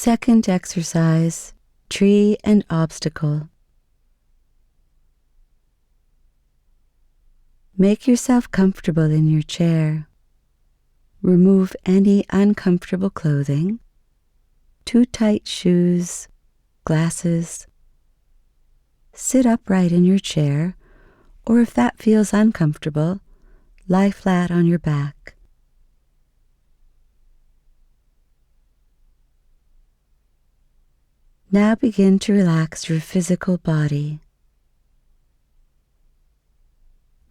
Second exercise, tree and obstacle. Make yourself comfortable in your chair. Remove any uncomfortable clothing, too tight shoes, glasses. Sit upright in your chair, or if that feels uncomfortable, lie flat on your back. Now begin to relax your physical body.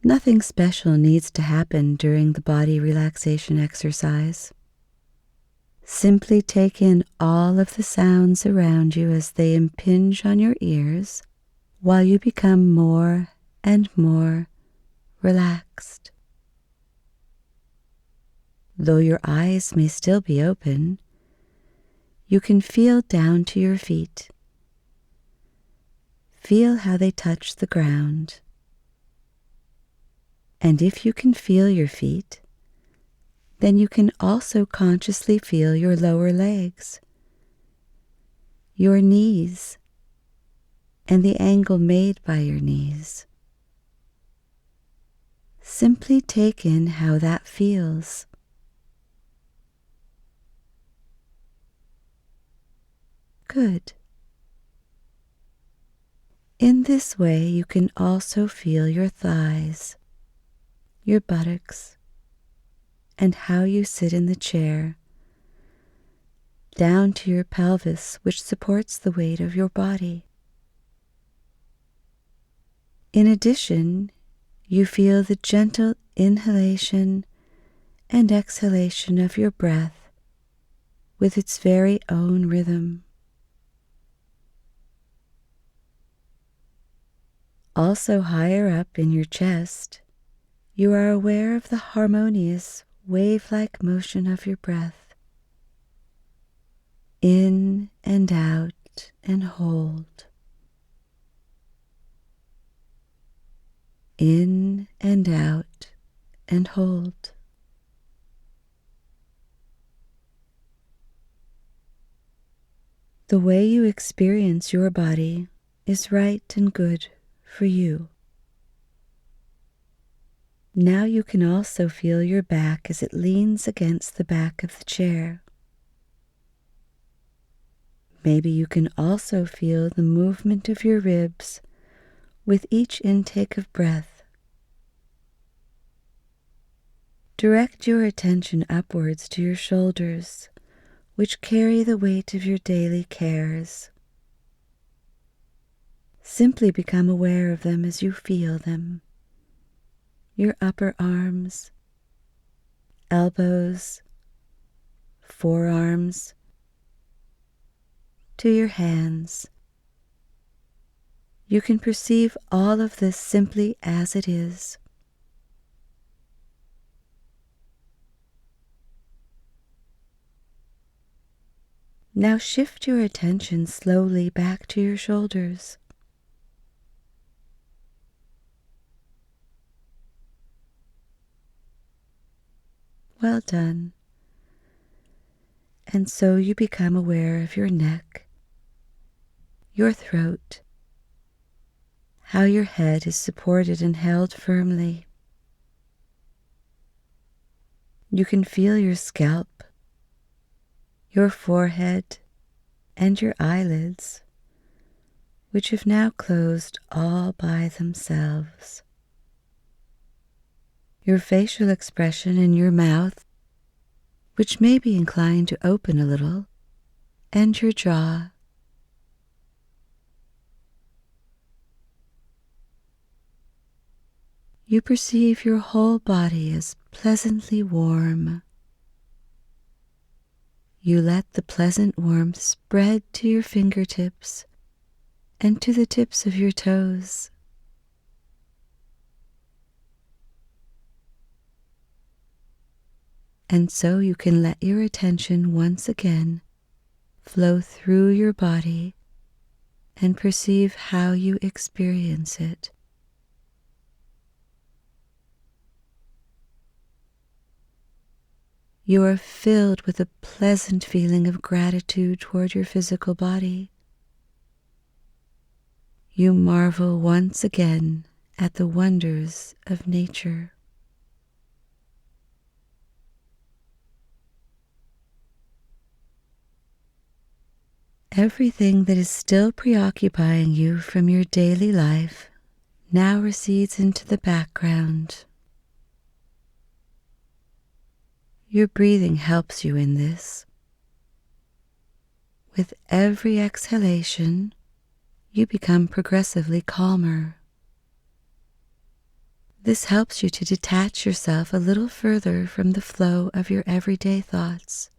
Nothing special needs to happen during the body relaxation exercise. Simply take in all of the sounds around you as they impinge on your ears while you become more and more relaxed. Though your eyes may still be open, you can feel down to your feet. Feel how they touch the ground. And if you can feel your feet, then you can also consciously feel your lower legs, your knees, and the angle made by your knees. Simply take in how that feels. Good. In this way, you can also feel your thighs, your buttocks, and how you sit in the chair, down to your pelvis, which supports the weight of your body. In addition, you feel the gentle inhalation and exhalation of your breath with its very own rhythm. Also higher up in your chest, you are aware of the harmonious wave-like motion of your breath. In and out and hold. In and out and hold. The way you experience your body is right and good for you. Now you can also feel your back as it leans against the back of the chair. Maybe you can also feel the movement of your ribs with each intake of breath. Direct your attention upwards to your shoulders, which carry the weight of your daily cares. Simply become aware of them as you feel them. Your upper arms, elbows, forearms, to your hands. You can perceive all of this simply as it is. Now shift your attention slowly back to your shoulders. Well done. And so you become aware of your neck, your throat, how your head is supported and held firmly. You can feel your scalp, your forehead, and your eyelids, which have now closed all by themselves. Your facial expression in your mouth, which may be inclined to open a little, and your jaw. You perceive your whole body as pleasantly warm. You let the pleasant warmth spread to your fingertips and to the tips of your toes. And so you can let your attention once again flow through your body and perceive how you experience it. You are filled with a pleasant feeling of gratitude toward your physical body. You marvel once again at the wonders of nature. Everything that is still preoccupying you from your daily life now recedes into the background. Your breathing helps you in this. With every exhalation, you become progressively calmer. This helps you to detach yourself a little further from the flow of your everyday thoughts.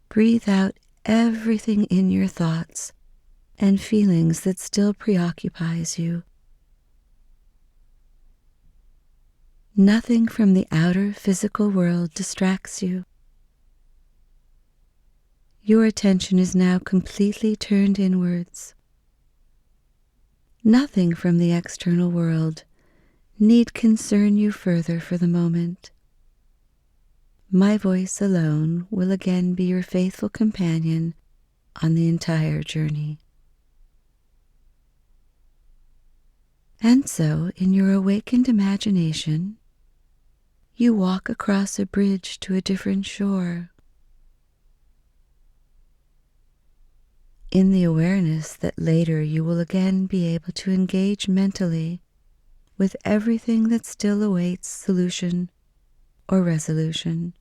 Breathe out everything in your thoughts and feelings that still preoccupies you. Nothing from the outer physical world distracts you. Your attention is now completely turned inwards. Nothing from the external world need concern you further for the moment. My voice alone will again be your faithful companion on the entire journey. And so, in your awakened imagination, you walk across a bridge to a different shore. In the awareness that later you will again be able to engage mentally with everything that still awaits solution or resolution.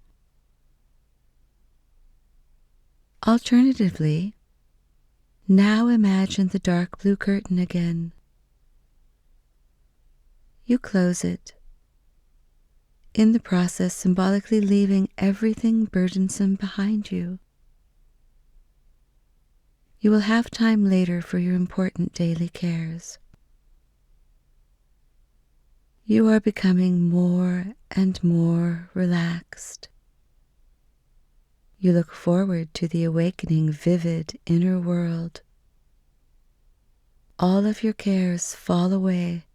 Alternatively, now imagine the dark blue curtain again. You close it, in the process symbolically leaving everything burdensome behind you. You will have time later for your important daily cares. You are becoming more and more relaxed. You look forward to the awakening, vivid inner world. All of your cares fall away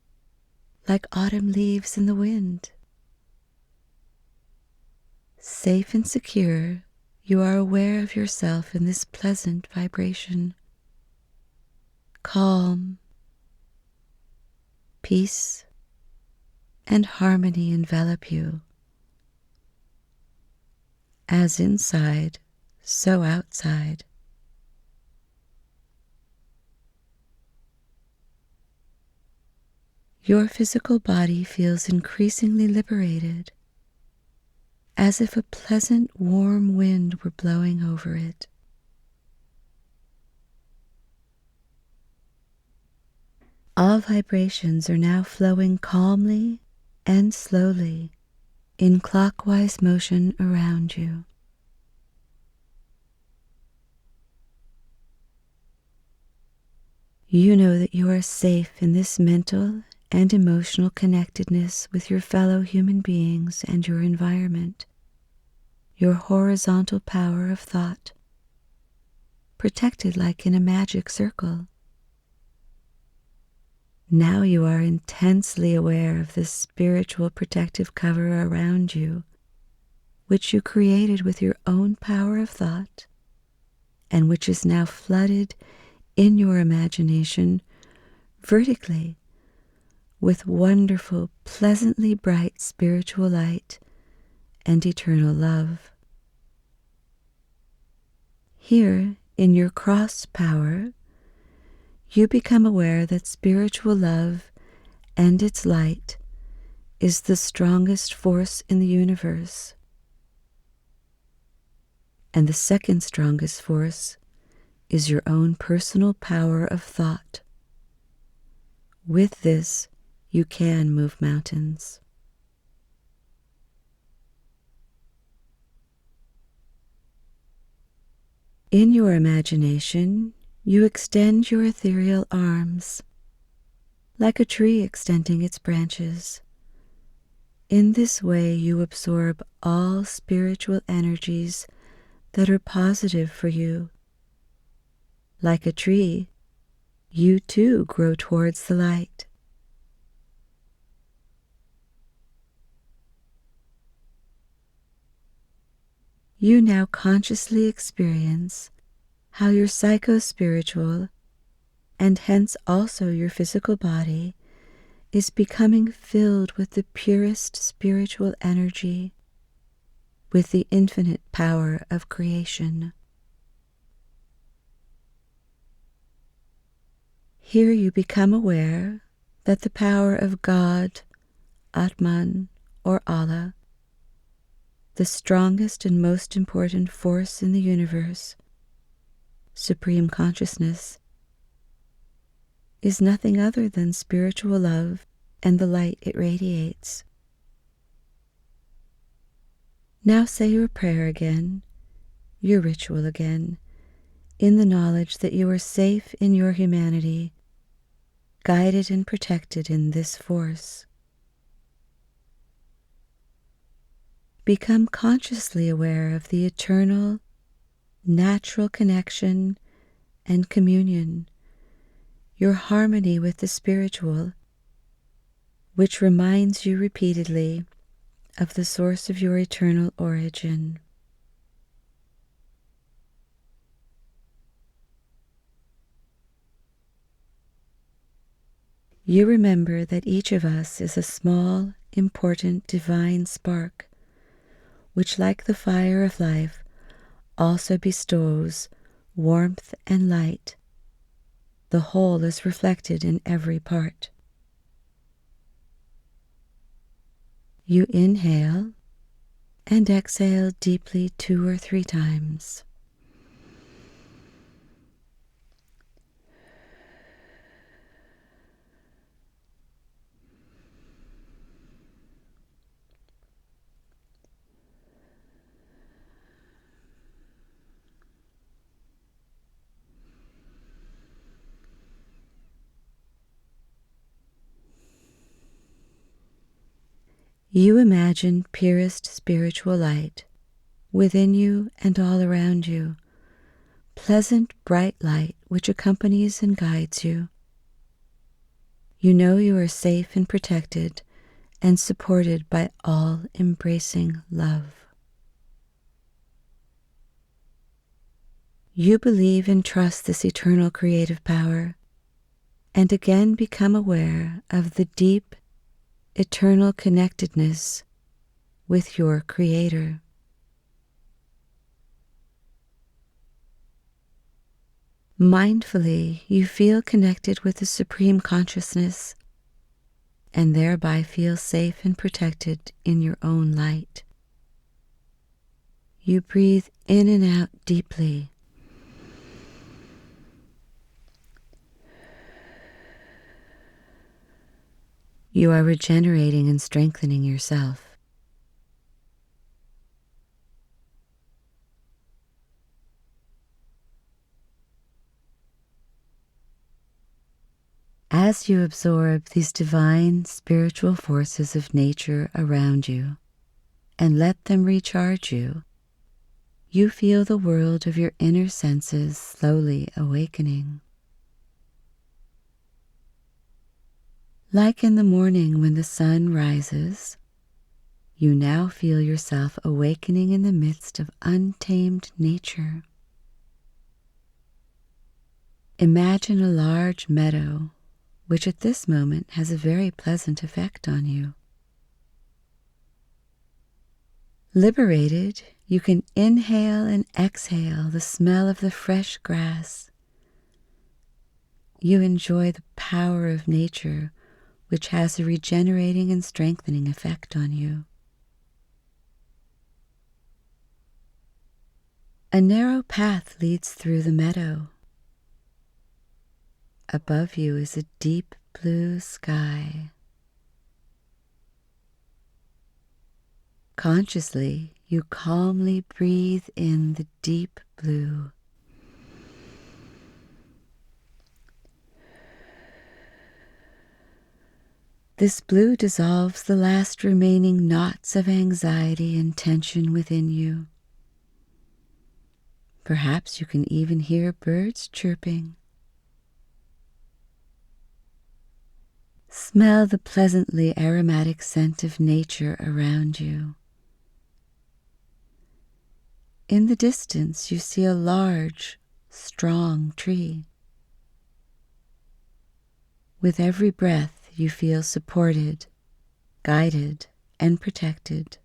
like autumn leaves in the wind. Safe and secure, you are aware of yourself in this pleasant vibration. Calm, peace, and harmony envelop you. As inside, so outside. Your physical body feels increasingly liberated, as if a pleasant warm wind were blowing over it. All vibrations are now flowing calmly and slowly in clockwise motion around you. You know that you are safe in this mental and emotional connectedness with your fellow human beings and your environment, your horizontal power of thought, protected like in a magic circle. Now you are intensely aware of this spiritual protective cover around you, which you created with your own power of thought, and which is now flooded in your imagination vertically with wonderful, pleasantly bright spiritual light and eternal love. Here, in your cross power, you become aware that spiritual love and its light is the strongest force in the universe. And the second strongest force is your own personal power of thought. With this, you can move mountains. In your imagination, you extend your ethereal arms, like a tree extending its branches. In this way, you absorb all spiritual energies that are positive for you. Like a tree, you too grow towards the light. You now consciously experience how your psycho-spiritual, and hence also your physical body, is becoming filled with the purest spiritual energy, with the infinite power of creation. Here you become aware that the power of God, Atman, or Allah, the strongest and most important force in the universe, Supreme Consciousness, is nothing other than spiritual love and the light it radiates. Now say your prayer again, your ritual again, in the knowledge that you are safe in your humanity, guided and protected in this force. Become consciously aware of the eternal, natural connection and communion, your harmony with the spiritual, which reminds you repeatedly of the source of your eternal origin. You remember that each of us is a small, important divine spark, which, like the fire of life, also bestows warmth and light. The whole is reflected in every part. You inhale and exhale deeply 2 or 3 times. You imagine purest spiritual light within you and all around you, pleasant, bright light which accompanies and guides you. You know you are safe and protected and supported by all-embracing love. You believe and trust this eternal creative power, and again become aware of the deep, eternal connectedness with your Creator. Mindfully, you feel connected with the Supreme Consciousness and thereby feel safe and protected in your own light. You breathe in and out deeply. You are regenerating and strengthening yourself. As you absorb these divine spiritual forces of nature around you and let them recharge you, you feel the world of your inner senses slowly awakening. Like in the morning when the sun rises, you now feel yourself awakening in the midst of untamed nature. Imagine a large meadow, which at this moment has a very pleasant effect on you. Liberated, you can inhale and exhale the smell of the fresh grass. You enjoy the power of nature, which has a regenerating and strengthening effect on you. A narrow path leads through the meadow. Above you is a deep blue sky. Consciously, you calmly breathe in the deep blue. This blue dissolves the last remaining knots of anxiety and tension within you. Perhaps you can even hear birds chirping. Smell the pleasantly aromatic scent of nature around you. In the distance, you see a large, strong tree. With every breath, you feel supported, guided, and protected.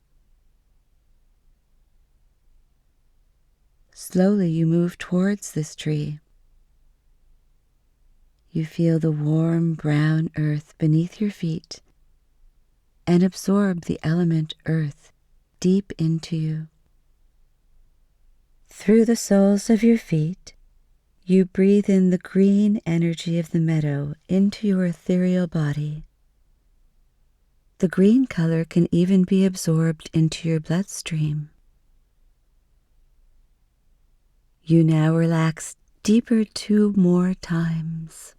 Slowly, you move towards this tree. You feel the warm brown earth beneath your feet and absorb the element earth deep into you. Through the soles of your feet, you breathe in the green energy of the meadow into your ethereal body. The green color can even be absorbed into your bloodstream. You now relax deeper 2 more times.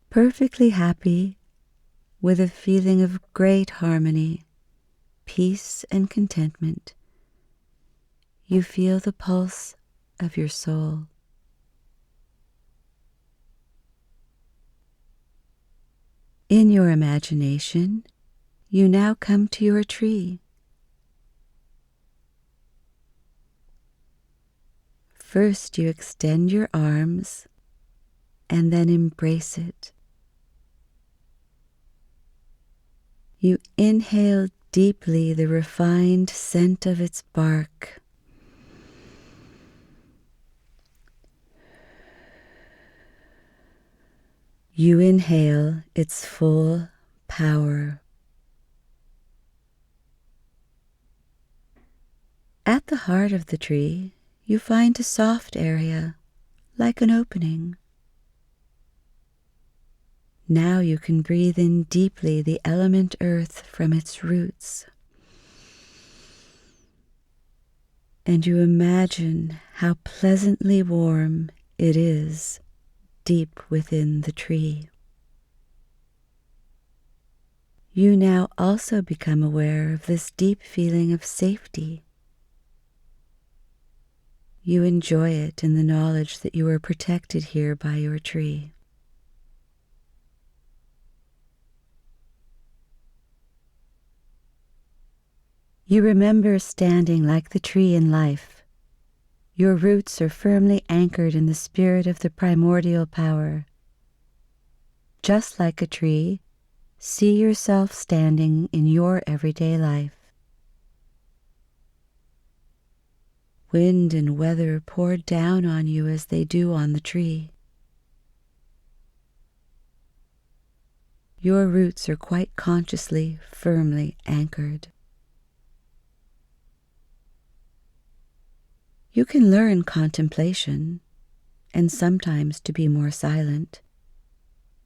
Perfectly happy, with a feeling of great harmony, peace, and contentment, you feel the pulse of your soul. In your imagination, you now come to your tree. First, you extend your arms and then embrace it. You inhale deeply the refined scent of its bark. You inhale its full power. At the heart of the tree, you find a soft area, like an opening. Now you can breathe in deeply the element earth from its roots. And you imagine how pleasantly warm it is deep within the tree. You now also become aware of this deep feeling of safety. You enjoy it in the knowledge that you are protected here by your tree. You remember standing like the tree in life. Your roots are firmly anchored in the spirit of the primordial power. Just like a tree, see yourself standing in your everyday life. Wind and weather pour down on you as they do on the tree. Your roots are quite consciously, firmly anchored. You can learn contemplation, and sometimes to be more silent,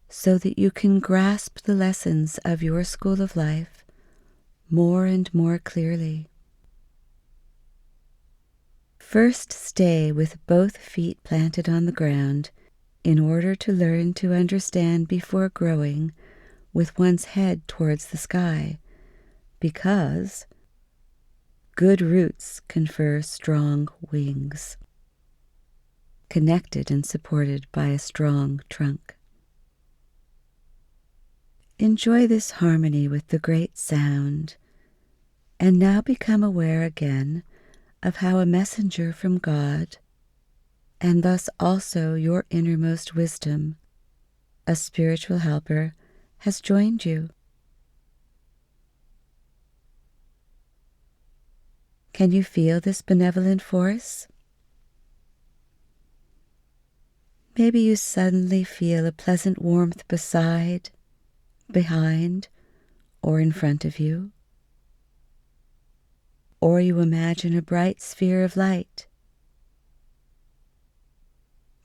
so that you can grasp the lessons of your school of life more and more clearly. First, stay with both feet planted on the ground in order to learn to understand before growing with one's head towards the sky, because good roots confer strong wings, connected and supported by a strong trunk. Enjoy this harmony with the great sound, and now become aware again of how a messenger from God, and thus also your innermost wisdom, a spiritual helper, has joined you. Can you feel this benevolent force? Maybe you suddenly feel a pleasant warmth beside, behind, or in front of you. Or you imagine a bright sphere of light.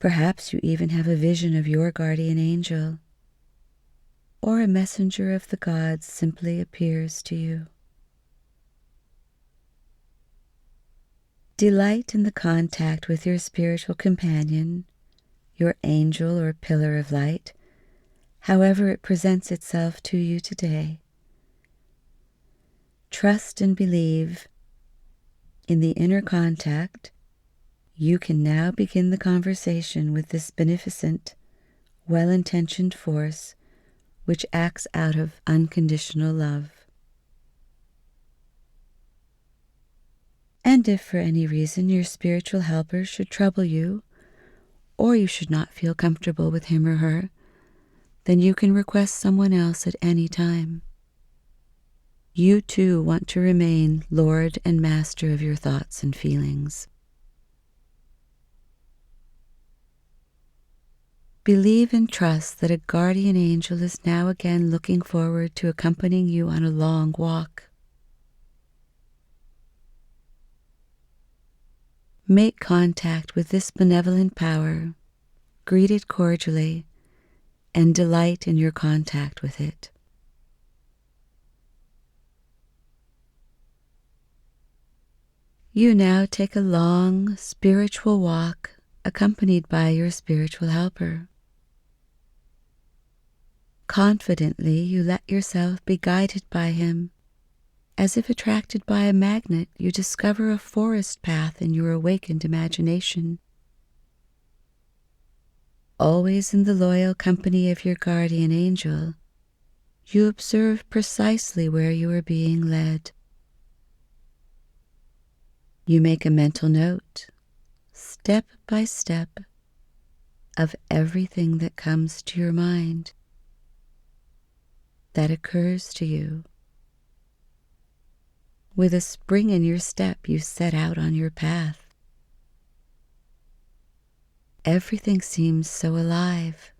Perhaps you even have a vision of your guardian angel, or a messenger of the gods simply appears to you. Delight in the contact with your spiritual companion, your angel or pillar of light, however it presents itself to you today. Trust and believe in the inner contact. You can now begin the conversation with this beneficent, well-intentioned force which acts out of unconditional love. And if for any reason your spiritual helper should trouble you, or you should not feel comfortable with him or her, then you can request someone else at any time. You too want to remain Lord and Master of your thoughts and feelings. Believe and trust that a guardian angel is now again looking forward to accompanying you on a long walk. Make contact with this benevolent power, greet it cordially, and delight in your contact with it. You now take a long spiritual walk accompanied by your spiritual helper. Confidently, you let yourself be guided by him. As if attracted by a magnet, you discover a forest path in your awakened imagination. Always in the loyal company of your guardian angel, you observe precisely where you are being led. You make a mental note, step by step, of everything that comes to your mind, that occurs to you. With a spring in your step, you set out on your path. Everything seems so alive.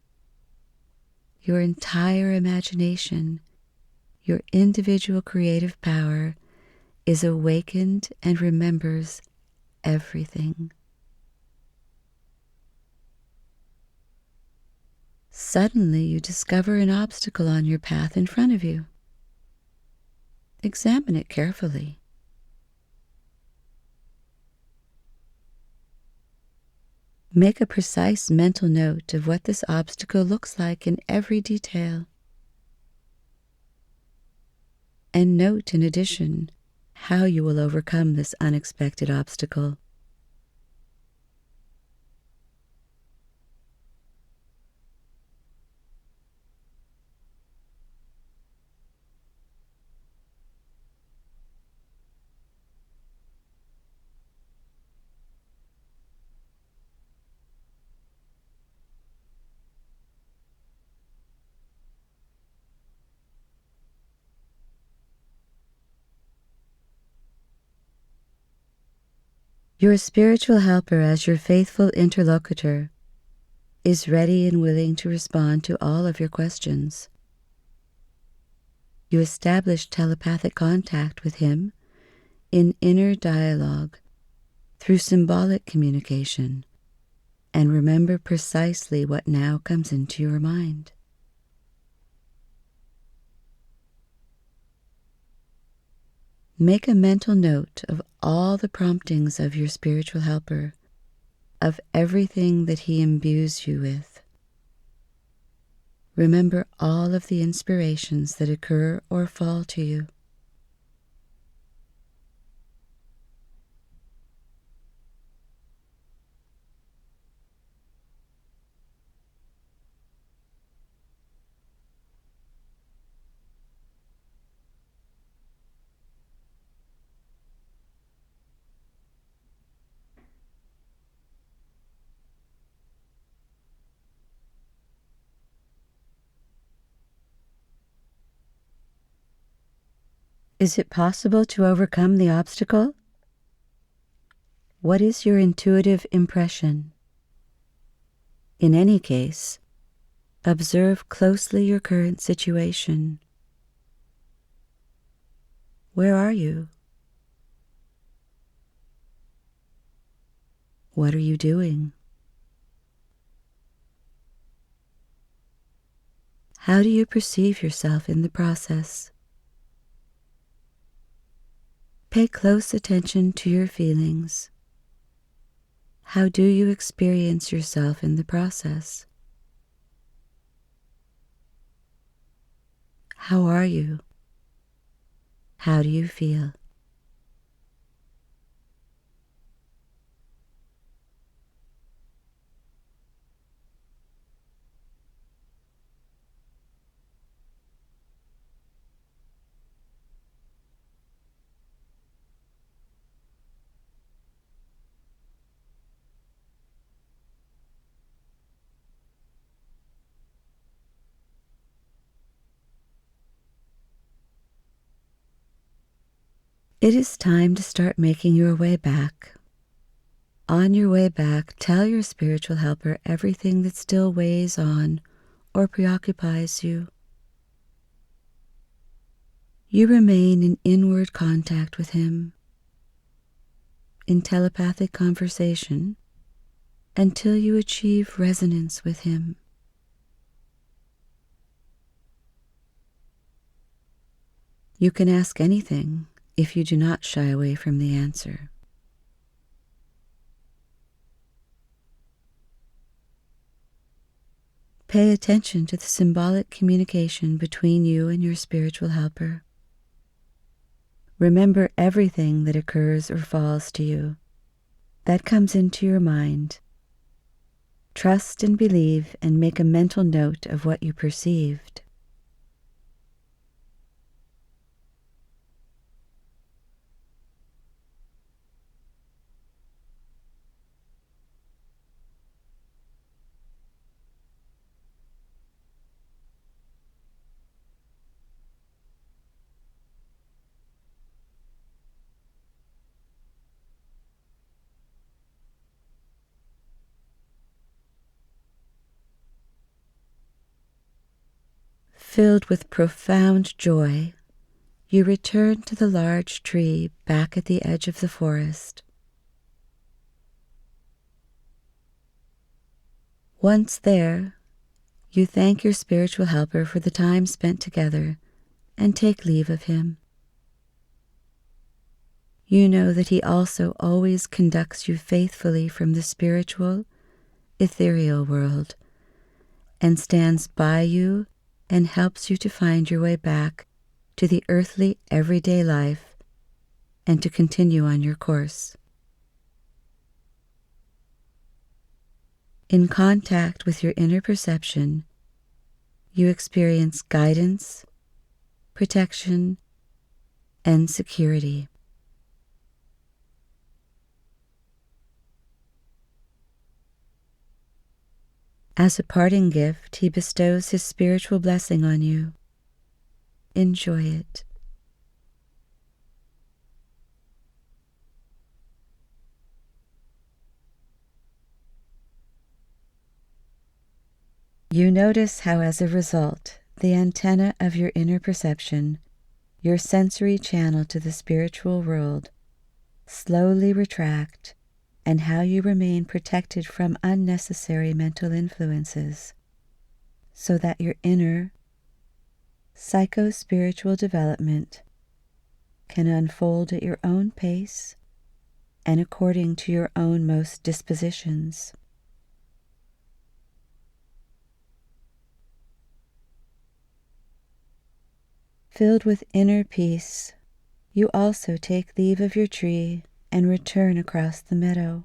Your entire imagination, your individual creative power, is awakened and remembers everything. Suddenly, you discover an obstacle on your path in front of you. Examine it carefully. Make a precise mental note of what this obstacle looks like in every detail. And note, in addition, how you will overcome this unexpected obstacle. Your spiritual helper, as your faithful interlocutor, is ready and willing to respond to all of your questions. You establish telepathic contact with him in inner dialogue through symbolic communication, and remember precisely what now comes into your mind. Make a mental note of all the promptings of your spiritual helper, of everything that he imbues you with. Remember all of the inspirations that occur or fall to you. Is it possible to overcome the obstacle? What is your intuitive impression? In any case, observe closely your current situation. Where are you? What are you doing? How do you perceive yourself in the process? Pay close attention to your feelings. How do you experience yourself in the process? How are you? How do you feel? It is time to start making your way back. On your way back, tell your spiritual helper everything that still weighs on or preoccupies you. You remain in inward contact with him, in telepathic conversation, until you achieve resonance with him. You can ask anything if you do not shy away from the answer. Pay attention to the symbolic communication between you and your spiritual helper. Remember everything that occurs or falls to you, that comes into your mind. Trust and believe and make a mental note of what you perceived. Filled with profound joy, you return to the large tree back at the edge of the forest. Once there, you thank your spiritual helper for the time spent together and take leave of him. You know that he also always conducts you faithfully from the spiritual, ethereal world and stands by you and helps you to find your way back to the earthly everyday life and to continue on your course. In contact with your inner perception, you experience guidance, protection, and security. As a parting gift, he bestows his spiritual blessing on you. Enjoy it. You notice how, as a result, the antenna of your inner perception, your sensory channel to the spiritual world, slowly retract, and how you remain protected from unnecessary mental influences, so that your inner psycho-spiritual development can unfold at your own pace and according to your own most dispositions. Filled with inner peace, you also take leave of your tree and return across the meadow.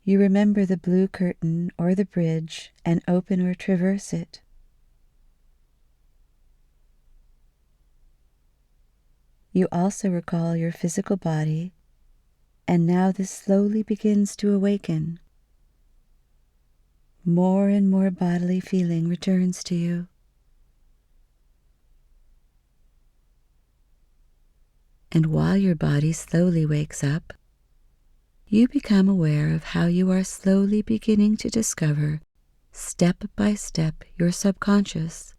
You remember the blue curtain or the bridge and open or traverse it. You also recall your physical body, and now this slowly begins to awaken. More and more bodily feeling returns to you. And while your body slowly wakes up, you become aware of how you are slowly beginning to discover, step by step, your subconscious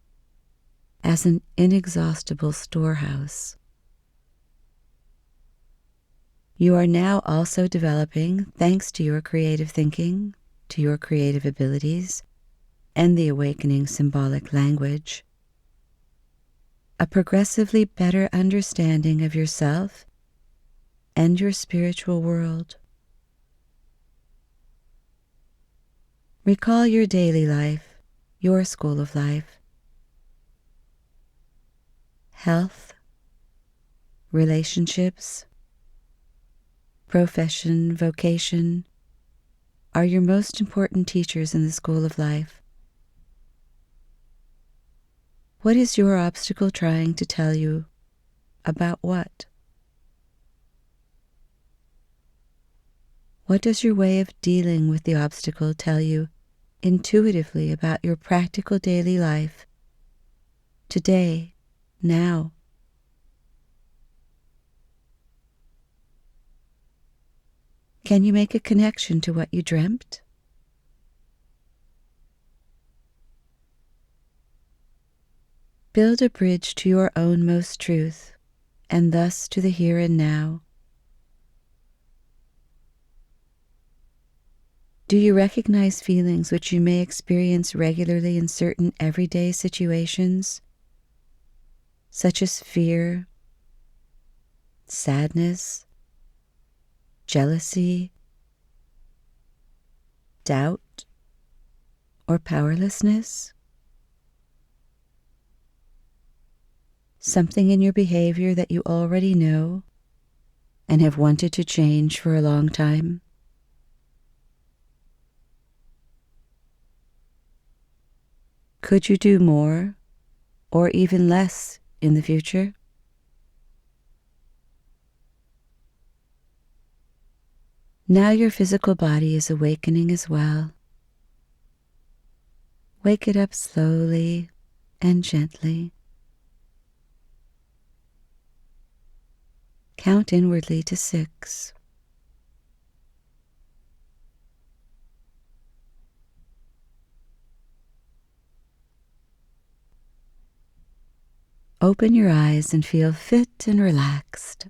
as an inexhaustible storehouse. You are now also developing, thanks to your creative thinking, to your creative abilities, and the awakening symbolic language, a progressively better understanding of yourself and your spiritual world. Recall your daily life, your school of life. Health, relationships, profession, vocation are your most important teachers in the school of life. What is your obstacle trying to tell you about what? What does your way of dealing with the obstacle tell you intuitively about your practical daily life today, now. Can you make a connection to what you dreamt? Build a bridge to your own most truth, and thus to the here and now. Do you recognize feelings which you may experience regularly in certain everyday situations, such as fear, sadness, jealousy, doubt, or powerlessness? Something in your behavior that you already know and have wanted to change for a long time? Could you do more or even less in the future? Now your physical body is awakening as well. Wake it up slowly and gently. Count inwardly to 6. Open your eyes and feel fit and relaxed.